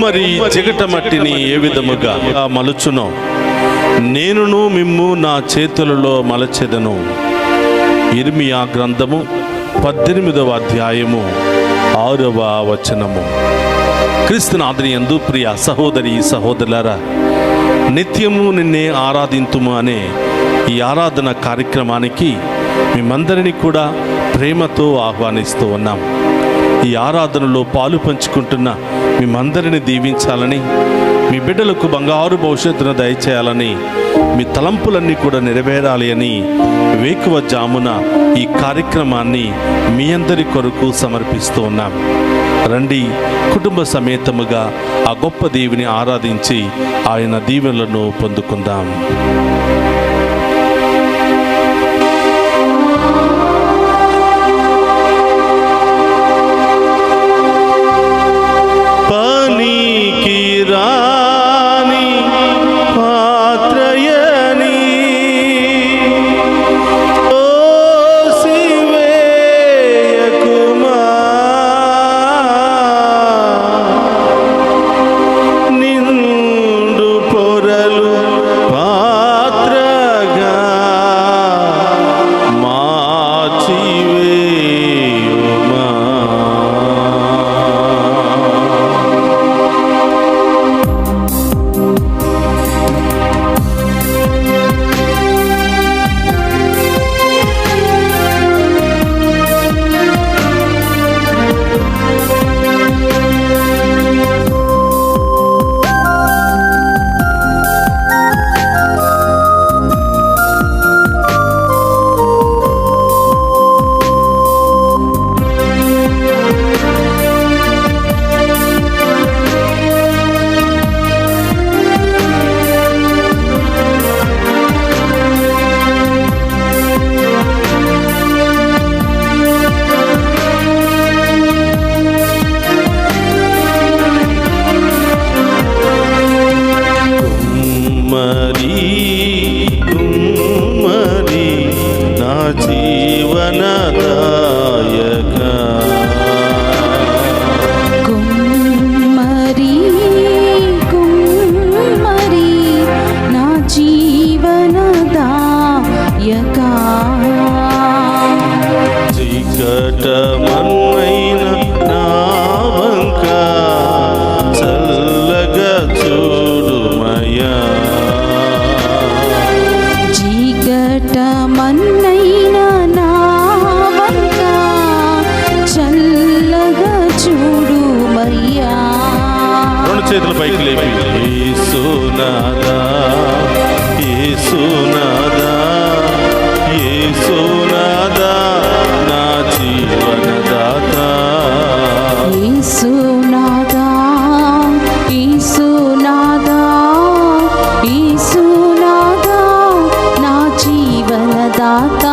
కుమ్మరి చిగట మట్టిని ఏ విధముగా మలుచునో నేనును మిమ్ము నా చేతులలో మలచెదను. ఇర్మియా గ్రంథము 18వ అధ్యాయము 6వ వచనము. క్రీస్తునాథుని యందు ప్రియ సహోదరి సహోదరులారా, నిత్యము నిన్నే ఆరాధింతుము అనే ఈ ఆరాధన కార్యక్రమానికి మేమందరినీ కూడా ప్రేమతో ఆహ్వానిస్తూ ఉన్నాం. ఈ ఆరాధనలో పాలు పంచుకుంటున్న మేమందరినీ దీవించాలని, మీ బిడ్డలకు బంగారు భవిష్యత్తును దయచేయాలని, మీ తలంపులన్నీ కూడా నెరవేరాలి అని వేకువ జామున ఈ కార్యక్రమాన్ని మీ అందరి కొరకు సమర్పిస్తూ ఉన్నాం. రండి, కుటుంబ సమేతముగా ఆ గొప్ప దేవుని ఆరాధించి ఆయన దీవెనలను పొందుకుందాం. చేతుల పైకి లేపి యేసునాదా యేసునాదా యేసునాదా నా జీవనదాత, యేసునాదా యేసునాదా యేసునాదా నా జీవనదాత,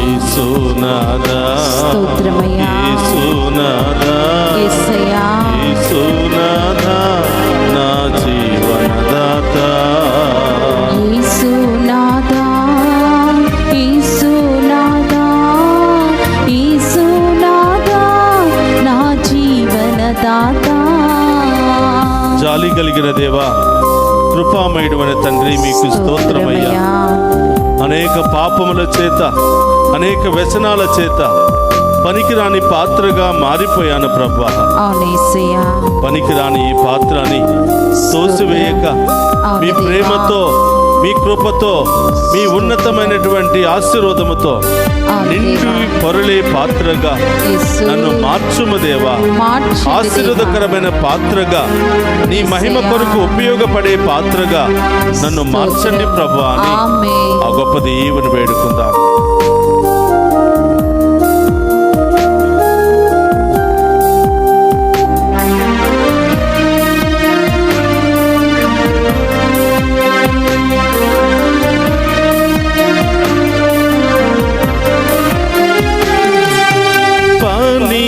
యేసునాదా స్తోత్రమయ్యా, యేసునాదా యేసయ్యా, యేసునాదా నా జీవనదాత, యేసునాదా యేసునాదా యేసునాదా నా జీవనదాత. జాలి కలిగిన దేవా, కృపామయుడైన తండ్రి, మీకు స్తోత్రమయ్యా. అనేక పాపముల చేత, అనేక వ్యసనాల చేత పనికిరాని పాత్రగా మారిపోయాను ప్రభువా. పనికిరాని ఈ పాత్రని తోసివేయక మీ ప్రేమతో, మీ కృపతో, మీ ఉన్నతమైనటువంటి ఆశీర్వాదముతో నిండి పొరలే పాత్రగా నన్ను మార్చుము దేవా. ఆశీర్వాదకరమైన పాత్రగా, నీ మహిమ కొరకు ఉపయోగపడే పాత్రగా నన్ను మార్చండి ప్రభువా అని ఆ గొప్ప దేవుని వేడుకుందాం. పానీ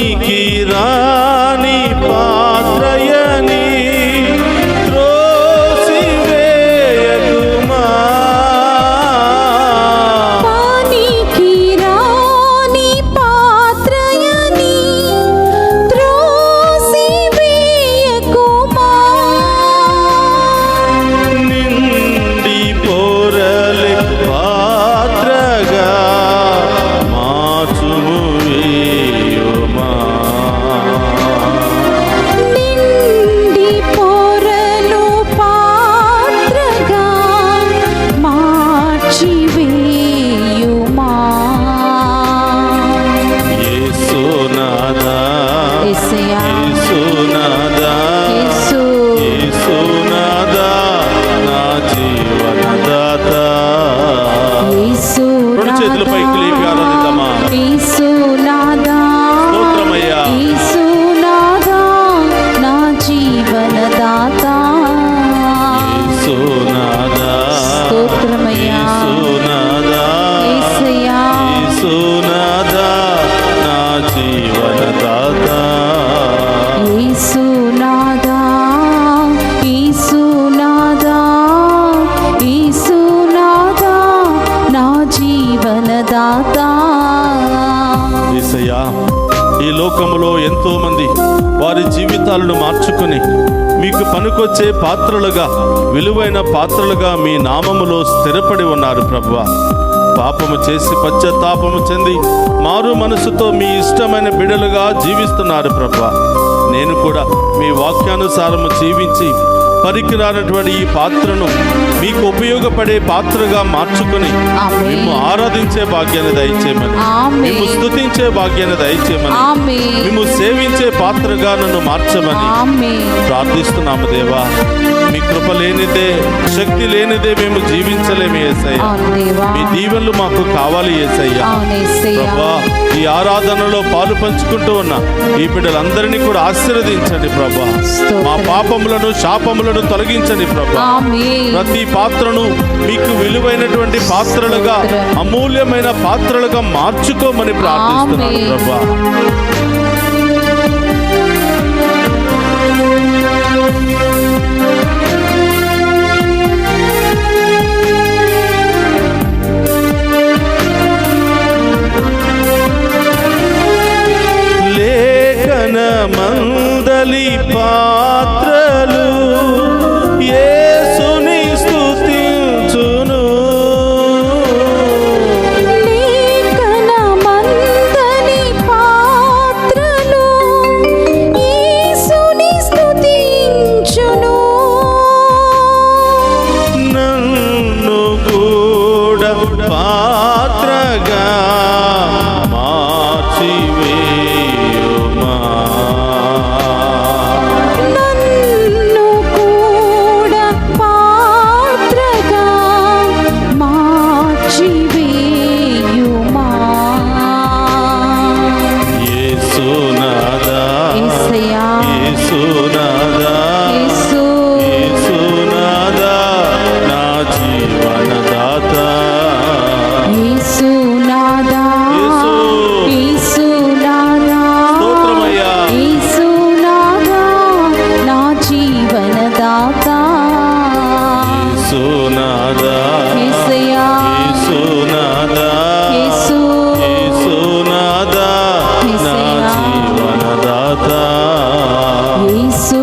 యేసయ్యా. యేసునాథా, యేసు. యేసునాథా, నా జీవనదాత. యేసు రెండు చేతులు పైకి లేపి ఆరాధిద్దామా. యేసునాథా, స్తోత్రమయ్యా. యేసునాథా, నా జీవనదాత. యేసునాథా, స్తోత్రమయ్యా. యేసునాథా, యేసయ్యా. యేసునాథా, నా జీవనదాత. యేసునాథా, యేసునాథా, యేసునాథా, నా జీవనదాత. యేసయ్యా, ఈ లోకములో ఎంతో మంది వారి జీవితాలను మార్చుకొని మీకు పనికొచ్చే పాత్రలుగా, విలువైన పాత్రలుగా మీ నామములో స్థిరపడి ఉన్నారు ప్రభువా. పాపము చేసి పశ్చాత్తాపము చెంది మారు మనసుతో మీ ఇష్టమైన బిడ్డలుగా జీవిస్తున్నారు ప్రభువా. నేను కూడా మీ వాక్యానుసారము జీవించి పనికిరానటువంటి ఈ పాత్రను మీకు ఉపయోగపడే పాత్రగా మార్చుకుని ఆమేన్. మేము ఆరాధించే భాగ్యాన్ని దయచేయమని, ఆమేన్. మేము స్తుతించే భాగ్యాన్ని దయచేయమని, ఆమేన్. మేము సేవించే పాత్రగా నన్ను మార్చమని ఆమేన్. ప్రార్థిస్తున్నాము దేవా. మీ కృప లేనిదే, శక్తి లేనిదే మేము జీవించలేము యేసయ్య. అవును దేవా. మీ దీవెనలు మాకు కావాలి యేసయ్య. అవును యేసయ్యా. ప్రభా, ఈ ఆరాధనలో పాలు పంచుకుంటూ ఉన్న ఈ బిడ్డలందరినీ కూడా ఆశీర్వదించండి ప్రభా. స్తోత్రం. మా పాపములను, శాపములను తొలగించండి ప్రభా. ఆమేన్. ప్రతి పాత్రను మీకు విలువైనటువంటి పాత్రలుగా, అమూల్యమైన పాత్రలుగా మార్చుకోమని ప్రార్థిస్తున్నాను ఆమేన్. ప్రభా. లేఖన మందలి పాత్రలు యేసుని స్తుతించును. లేఖన మందలి పాత్రలు యేసుని స్తుతించును. నన్ను కూడా పాత్రగా మార్చివేయుమా. నన్ను కూడా పాత్రగా మార్చివేయుమా. యేసునాథా, యేసయ్యా. యేసునాథా, యేసు. యేసునాథా, నా జీవనదాత. యేసునాథా, యేసు. యేసునాథా, స్తోత్రమయ్యా. యేసునాథా, నా జీవనదాత. యేసునాథా, యేసయ్యా. యేసునాథా, యేసు. యేసునాథా, నా యేసయ్యా. జీవనదాత. యేసు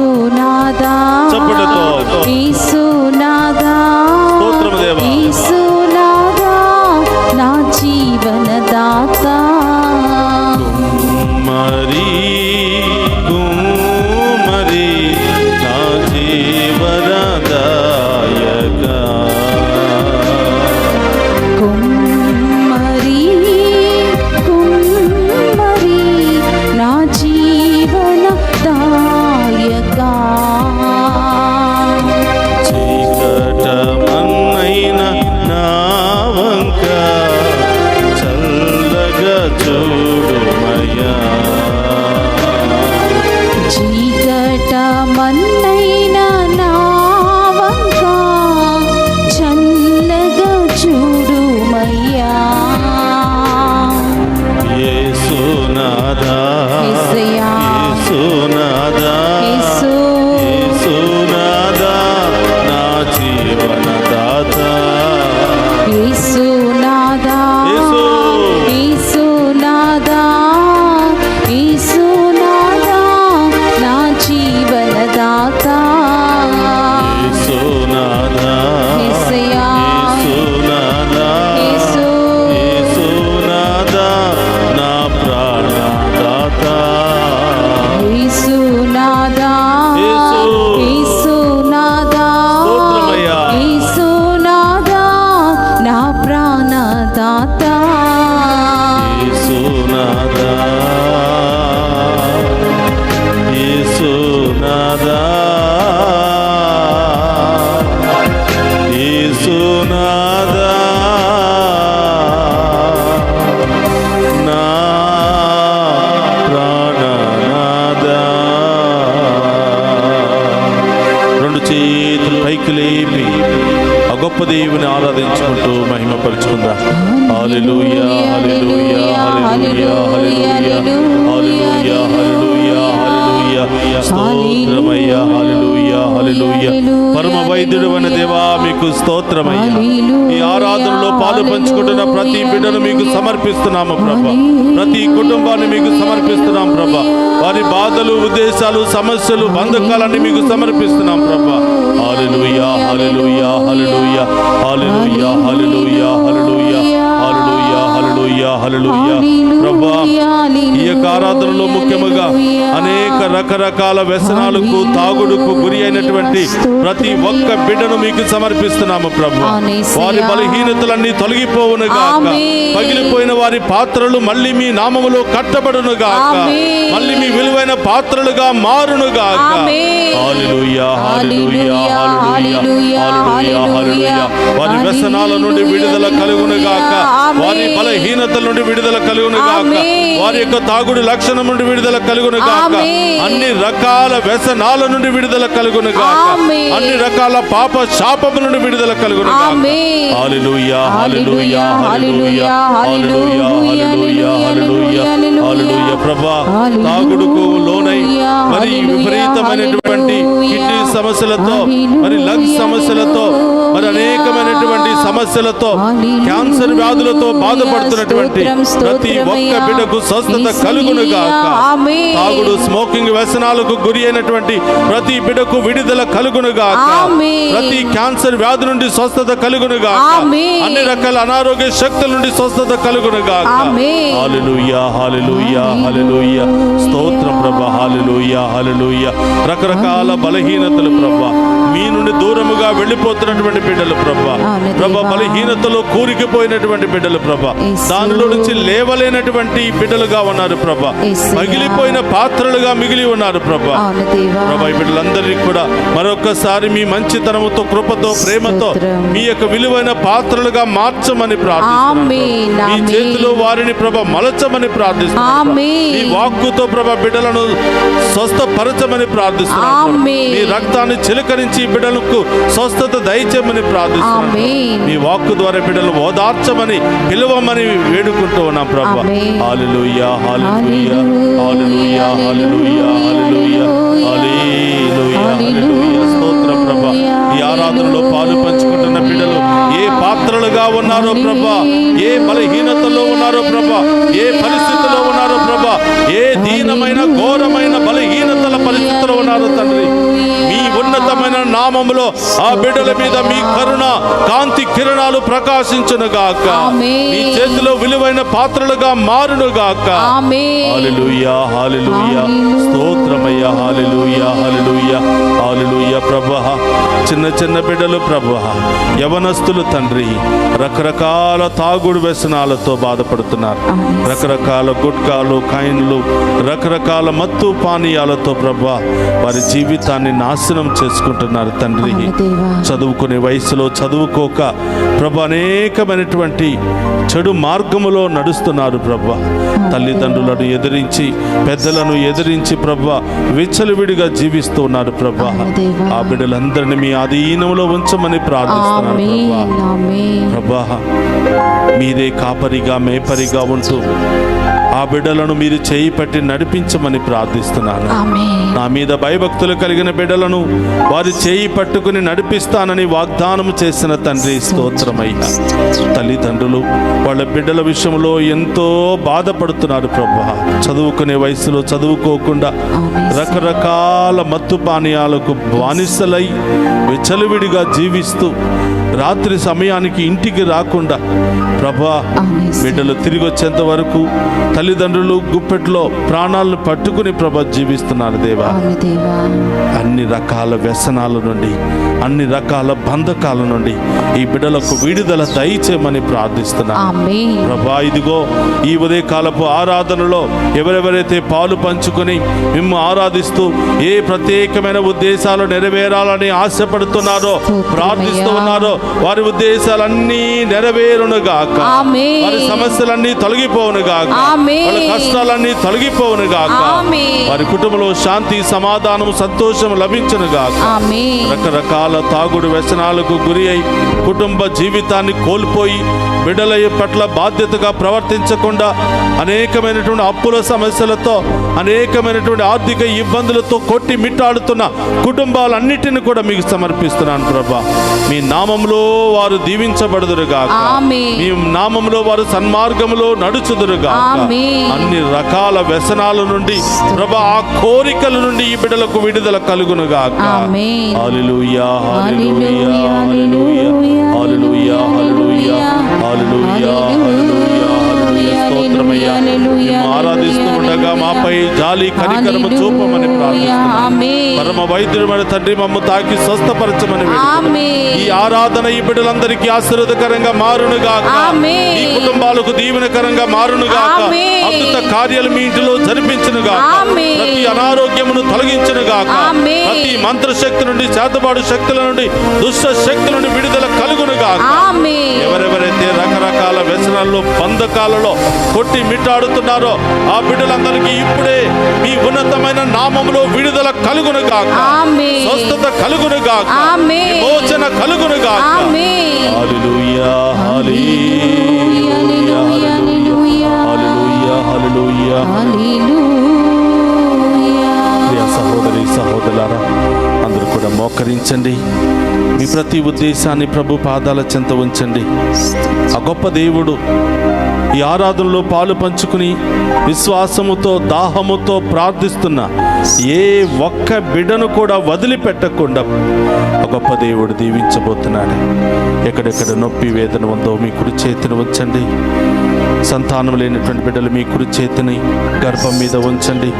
గొప్ప దేవుని ఆరాధించుకుంటూ మహిమపరుచుకుందాం. హల్లెలూయా హల్లెలూయా హల్లెలూయా హల్లెలూయా హల్లెలూయా హల్లెలూయా స్తోత్రమయ్యా హల్లెలూయా హల్లెలూయా. పరమ వైద్యుడు అనే దేవా మీకు స్తోత్రమయ్యా. ఈ ఆరాధనలో పాలు పంచుకుంటున్న ప్రతి బిడ్డను మీకు సమర్పిస్తున్నాము ప్రభా. ప్రతి కుటుంబాన్ని మీకు సమర్పిస్తున్నాం ప్రభా. వారి బాధలు, ఉద్దేశాలు, సమస్యలు, బంధకాలన్నీ మీకు సమర్పిస్తున్నాం ప్రభా. హల్లెలూయా హల్లెలూయా హల్లెలూయా హల్లెలూయా హల్లెలూయా హల్లెలూయా హల్లెలూయా హల్లెలూయా హల్లెలూయా ప్రభా. ఈ యొక్క ఆరాధనలో ముఖ్యముగా అనేక రకరకాల వ్యసనాలకు, తాగుడుకు గురి అయినటువంటి ప్రతి ఒక్క బిడ్డను మీకు సమర్పిస్తున్నాము ప్రభా. వారి బలహీనతలన్నీ తొలగిపోవును గాక. పగిలిపోయిన వారి పాత్రలు మళ్ళీ మీ నామములో కట్టబడును గాక. మళ్ళీ మీ విలువైన పాత్రలుగా మారును గాక. హల్లెలూయా హల్లెలూయా హల్లెలూయా హల్లెలూయా హల్లెలూయా. వారి వ్యసనాల నుండి విడుదల కలుగును గాక. వారి బలహీనతల నుండి విడుదల కలుగును గాక. వారి యొక్క తాగుడు లక్షణం నుండి విడుదల కలుగును గాక. అన్ని రకాల వ్యసనాల నుండి విడుదల కలుగును గాక. అన్ని రకాల పాప శాపము నుండి విడుదల కలుగును గాక. హల్లెలూయా హల్లెలూయా హల్లెలూయా హల్లెలూయా హల్లెలూయా హల్లెలూయా హల్లెలూయా ప్రభా. తాగుడుకు లోనై మరి విపరీతమైనటువంటి కిడ్నీ సమస్యలతో, మరి లంగ్స్ సమస్యలతో, మరి అనేకమైనటువంటి సమస్యలతో, క్యాన్సర్ వ్యాధులతో బాధపడుతున్నటువంటి ప్రతి ఒక్క బిడ్డకు స్వస్థత కలుగును గాక. తాగుడు, స్మోకింగ్ వ్యసనాలకు గురి అయినటువంటి ప్రతి బిడ్డకు విడుదల కలుగును గాక. ప్రతి క్యాన్సర్ వ్యాధి నుండి స్వస్థత కలుగును గాక. అన్ని రకాల అనారోగ్య శక్తుల నుండి స్వస్థత కలుగును గాక. హల్లెలూయా హల్లెలూయా హల్లెలూయా స్తోత్రం ప్రభా. హల్లెలూయా హల్లెలూయా. రకరకాల బలహీనతలు ప్రభా, మీ నుండి దూరముగా వెళ్ళిపోతున్నటువంటి బిడ్డలు ప్రభా. ప్రభా, బలహీనతలో కూరికిపోయినటువంటి బిడ్డలు ప్రభా, దానిలో నుంచి లేవలేనటువంటి బిడ్డలుగా ఉన్నారు ప్రభా. పగిలిపోయిన పాత్రలుగా మిగిలి ఉన్నారు ప్రభా. ప్రభా, ఈ బిడ్డలందరినీ కూడా మరొకసారి మీ మంచితనముతో, కృపతో, ప్రేమతో మీ యొక్క విలువైన పాత్రలుగా మార్చమని ప్రార్థిస్తున్నాను. మీ చేతిలో వారిని ప్రభా మలచమని ప్రార్థిస్తున్నాను. మీ వాక్కుతో ప్రభా బిడ్డలను స్వస్థపరచమని ప్రార్థిస్తున్నాను. మీ రక్తాన్ని చిలకరించి బిడ్డలకు స్వస్థత దయచేయమని ప్రార్థిస్తున్నాను. మీ వాక్కు ద్వారా బిడ్డలు ఓదార్చమని, పిలువమని వేడుకుంటూ ఉన్నాం ప్రభా. హల్లెలూయా హల్లెలూయా హల్లెలూయా హల్లెలూయా హల్లెలూయా హల్లెలూయా హల్లెలూయా స్తోత్రం ప్రభా. ఈ ఆరాధనలో పాలు పంచుకుంటున్న బిడ్డలు ఏ పాత్రలుగా ఉన్నారో ప్రభా, ఏ బలహీనతలో ఉన్నారో ప్రభా, ఏ పరిస్థితిలో ఉన్నారో ప్రభా, ఏ దీనమైన ఘోరమైన బలహీనతల పరిస్థితిలో ఉన్నారో తండ్రి, మీ ఉన్నతమైన నామములో ఆ బిడ్డల మీద మీ కరుణ కాంతి కిరణాలు ప్రకాశించును గాక. మీ చేతిలో విలువైన పాత్రలుగా మారును గాక. హల్లెలూయా హల్లెలూయా స్తోత్రమయ్యా. హల్లెలూయా హల్లెలూయా హల్లెలూయా ప్రభా. చిన్న చిన్న బిడ్డలు ప్రభా, యవనస్తులు తండ్రి, రకరకాల తాగుడు వ్యసనాలతో బాధపడుతున్నారు. రకరకాల గుట్కాలు, కైన్లు, రకరకాల మత్తు పానీయాలతో ప్రభా వారి జీవితాన్ని నాశనం చేసుకుంటున్నారు తండ్రి. చదువుకునే వయసులో చదువుకోక ప్రభా అనేకమైనటువంటి చెడు మార్గములో నడుస్తున్నారు ప్రభా. తల్లిదండ్రులను ఎదిరించి, పెద్దలను ఎదిరించి ప్రభా విచ్చలవిడిగా జీవిస్తూ ఉన్నారు ప్రభా. ఆ బిడ్డలందరినీ మీ ఆధీనంలో ఉంచమని ప్రార్థిస్తున్నారు ప్రభా. మీరే కాపరిగా, మేపరిగా ఉంటూ ఆ బిడ్డలను మీరు చేయి పట్టి నడిపించమని ప్రార్థిస్తున్నాను. నా మీద భయభక్తులు కలిగిన బిడ్డలను వారి చేయి పట్టుకుని నడిపిస్తానని వాగ్దానం చేసిన తండ్రి స్తోత్రమయ్యా. తల్లిదండ్రులు వాళ్ళ బిడ్డల విషయంలో ఎంతో బాధపడుతున్నారు ప్రభా. చదువుకునే వయసులో చదువుకోకుండా రకరకాల మత్తు పానీయాలకు బానిసలై విచ్చలవిడిగా జీవిస్తూ రాత్రి సమయానికి ఇంటికి రాకుండా ప్రభా బిడ్డలు తిరిగి వచ్చేంత వరకు తల్లిదండ్రులు గుప్పెట్లో ప్రాణాలను పట్టుకుని ప్రభా జీవిస్తున్నారు దేవా. అన్ని రకాల వ్యసనాల నుండి, అన్ని రకాల బంధకాల నుండి ఈ బిడ్డలకు విడుదల దయచేయమని ప్రార్థిస్తున్నాను ప్రభా. ఇదిగో ఈ ఉదయకాలపు ఆరాధనలో ఎవరెవరైతే పాలు పంచుకొని మిమ్ము ఆరాధిస్తూ ఏ ప్రత్యేకమైన ఉద్దేశం ఉద్దేశాలు నెరవేరాలని ఆశపడుతున్నారో, ప్రార్థిస్తూ ఉన్నారో, వారి ఉద్దేశాలన్నీ నెరవేరునుగాక. ఆమేన్. వారి సమస్యలన్నీ తొలగిపోవునుగాక. ఆమేన్. వాళ్ళ కష్టాలన్నీ తొలగిపోవునుగాక. ఆమేన్. వారి కుటుంబంలో శాంతి, సమాధానం, సంతోషం లభించునుగాక. ఆమేన్. రకరకాల తాగుడు వ్యసనాలకు గురి అయి కుటుంబ జీవితాన్ని కోల్పోయి బిడ్డల పట్ల బాధ్యతగా ప్రవర్తించకుండా అనేకమైనటువంటి అప్పుల సమస్యలతో, అనేకమైనటువంటి ఆర్థిక ఇబ్బందులతో కొట్టి మిట్టాడుతున్న కుటుంబాలన్నిటిని కూడా మీకు సమర్పిస్తున్నాను ప్రభా. మీ నామములో వారు దీవించబడుదురుగాక. ఆమేన్. మీ నామములో వారు సన్మార్గములో నడుచుదురుగాక. ఆమేన్. అన్ని రకాల వ్యసనాల నుండి ప్రభా, ఆ కోరికల నుండి ఈ బిడ్డలకు విడుదల కలుగునుగాక. ఆమేన్. హల్లెలూయా, హల్లెలూయా, హల్లెలూయా, హల్లెలూయా, హల్లెలూయా, హల్లెలూయా, హల్లెలూయా, హల్లెలూయా. స్తోత్రమయ్యా. మేము ఆరాధిస్తూ ఉండగా మాపై జాలి కనికరము చూపమని ప్రార్థిస్తున్నాము. ఆమేన్. పరమ వైద్యుడైన తండ్రి, మమ్ము తాకి స్వస్థపరచమని వేడుకుంటున్నాము. ఆమేన్. ఈ ఆరాధన ఈ బిడ్డలందరికీ ఆశీర్వాదకరంగా మారునుగాక. ఆమేన్. ఈ కుటుంబాలకు దీవెనకరంగా మారునుగాక. ఆమేన్. అద్భుత కార్యాలు మీ ఇంటిలో జరిపించునుగాక. ఆమేన్. ప్రతి అనారోగ్యమును తొలగించునుగాక. ఆమేన్. ప్రతి మంత్రశక్తి నుండి, చేతబాటు శక్తుల నుండి, దుష్ట శక్తుల నుండి విడుదల కలుగునుగాక. ఆమేన్. ఎవరెవరైతే రకరకాల వ్యసనాల్లో, బంధకాలలో కొట్టి మిట్టాడుతున్నారో ఆ బిడ్డలందరికీ ఇప్పుడే మీ ఉన్నతమైన నామములో విడుదల కలుగునుగాక. ఆమేన్. స్వస్థత కలుగునుగాక. ఆమేన్. విమోచన కలుగునుగాక. ఆమేన్. హల్లెలూయా, హల్లెలూయా, హల్లెలూయా, హల్లెలూయా, హల్లెలూయా. హల్లెలూయా. ప్రియ సహోదరి సహోదరులారా, అందరూ కూడా మోకరించండి. మీ ప్రతి ఉద్దేశాన్ని ప్రభు పాదాల చెంత ఉంచండి. ఆ గొప్ప దేవుడు ఈ ఆరాధనలో పాలు పంచుకుని విశ్వాసముతో, దాహముతో ప్రార్థిస్తున్న ఏ ఒక్క బిడ్డను కూడా వదిలిపెట్టకుండా ఆ గొప్ప దేవుడు దీవించబోతున్నాడు. ఎక్కడెక్కడ నొప్పి, వేదన ఉందో మీ కుడి చేతిని ఉంచండి. సంతానం లేనటువంటి బిడ్డలు మీ కుడి చేతిని గర్భం మీద ఉంచండి.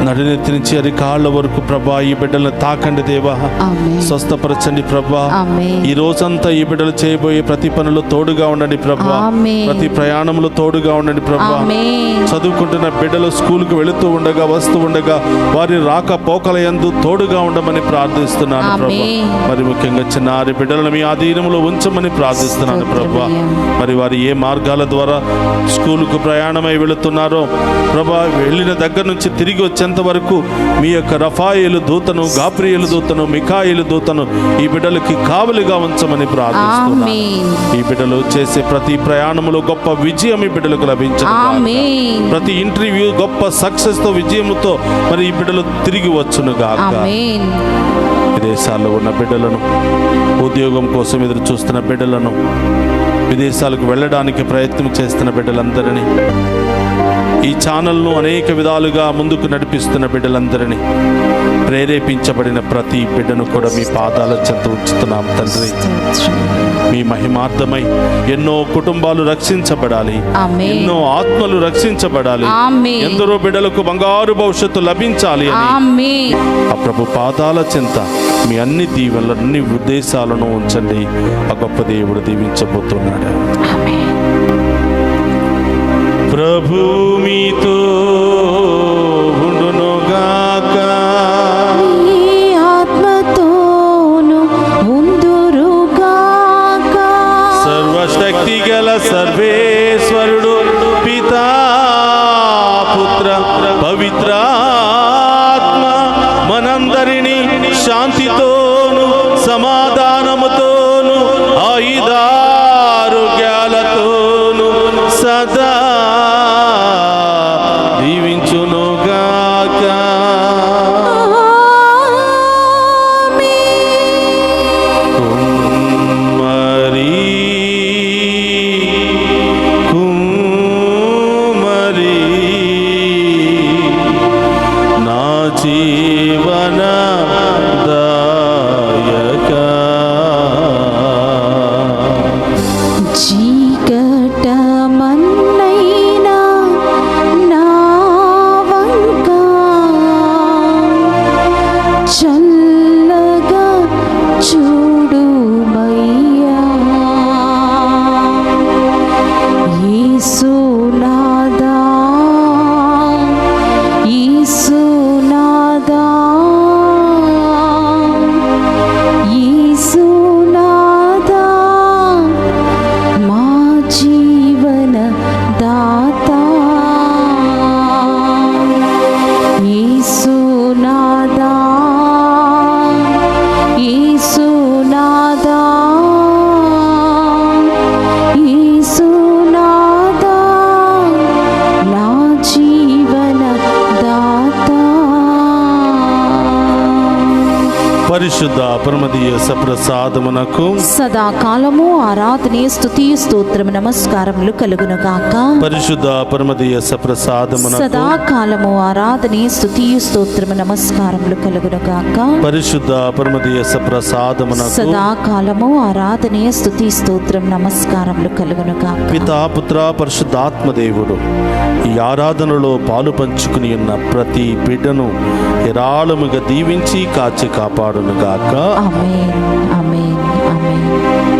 నడినెత్తి నుంచి అరికాళ్ళ వరకు ప్రభా ఈ బిడ్డలను తాకండి దేవా. ఆమేన్. స్వస్థపరచండి ప్రభా. ఆమేన్. ఈ రోజంతా ఈ బిడ్డలు చేయబోయే ప్రతి పనులు తోడుగా ఉండండి ప్రభా. ఆమేన్. ప్రతి ప్రయాణంలో తోడుగా ఉండండి ప్రభా. ఆమేన్. చదువుకుంటున్న బిడ్డలు స్కూల్కి వెళుతూ ఉండగా, వస్తూ ఉండగా వారి రాకపోకల యందు తోడుగా ఉండమని ప్రార్థిస్తున్నాను ప్రభా. ఆమేన్. మరి ముఖ్యంగా చిన్నారి బిడ్డలను మీ ఆధీనంలో ఉంచమని ప్రార్థిస్తున్నాను ప్రభా. మరి వారు ఏ మార్గాల ద్వారా స్కూలుకు ప్రయాణమై వెళుతున్నారో ప్రభా, వెళ్ళిన దగ్గర నుంచి తిరిగి వచ్చేంత వరకు మీ యొక్క రఫాయేలు దూతను, గాబ్రియేలు దూతను, మిఖాయేలు దూతను ఈ బిడ్డలకి కావలిగా ఉంచమని ప్రార్థిస్తున్నాను. ఆమేన్. ఈ బిడ్డలు చేసే ప్రతి ప్రయాణములో గొప్ప విజయం ఈ బిడ్డలకు లభించను. ఆమేన్. ప్రతి ఇంటర్వ్యూ గొప్ప సక్సెస్ తో, విజయముతో మరి ఈ బిడ్డలు తిరిగి వచ్చును గాక. ఆమేన్. విదేశాల్లో ఉన్న బిడ్డలను, ఉద్యోగం కోసం ఎదురు చూస్తున్న బిడ్డలను, విదేశాలకు వెళ్ళడానికి ప్రయత్నం చేస్తున్న బిడ్డలందరినీ, ఈ ఛానల్ను అనేక విధాలుగా ముందుకు నడిపిస్తున్న బిడ్డలందరినీ, ప్రేరేపించబడిన ప్రతి బిడ్డను కూడా మీ పాదాల చెంత ఉంచుతున్నాం తండ్రి. మీ మహిమార్థమై ఎన్నో కుటుంబాలు రక్షించబడాలి. ఆమేన్. ఎన్నో ఆత్మలు రక్షించబడాలి. ఆమేన్. ఎందరో బిడ్డలకు బంగారు భవిష్యత్తు లభించాలి అని ఆమేన్. ఆ ప్రభు పాదాల చెంత మీ అన్ని దీవెనలు, అన్ని ఉద్దేశాలను ఉంచండి. ఆ గొప్ప దేవుడు దీవించబోతున్నాడు. ఆమేన్. ప్రభు మీతో ఉండునుగాక. నీ ఆత్మతోను ఉందురుగాక. సర్వశక్తి గల సర్వేశ్వరుడు పితా, పుత్ర, పవిత్రాత్మ మనందరినీ శాంతితోను, సమాధానముతోను, ఆయుధారోగ్యాలతోను సదా దీవించునుగాక. కుమ్మరి కుమ్మరి నా జీవన దాయక. చీకటమన్నైనా నా వంక చల్లగా చూడుమయ్యా. యేసునాథా, యేసునాథా, పరిశుద్ధ పరమదీయ సప్రసాదమునకు సదాకాలము ఆరాధనే స్తుతి స్తోత్రము నమస్కారములు కలుగునుగాక. పరిశుద్ధ పరమదీయ సప్రసాదమునకు సదాకాలము ఆరాధనే స్తుతి స్తోత్రము నమస్కారములు కలుగునుగాక. పరిశుద్ధ పరమదీయ సప్రసాదమునకు సదాకాలము ఆరాధనే స్తుతి స్తోత్రం నమస్కారములు కలుగునుగాక. పితా పుత్ర పరిశుద్ధాత్మ దేవుడు ఈ ఆరాధనలో పాలు పంచుకుని ఉన్న ప్రతి బిడ్డను ఏరాళముగా దీవించి కాచి కాపాడునుగాక. ఆమేన్ ఆమేన్ ఆమేన్.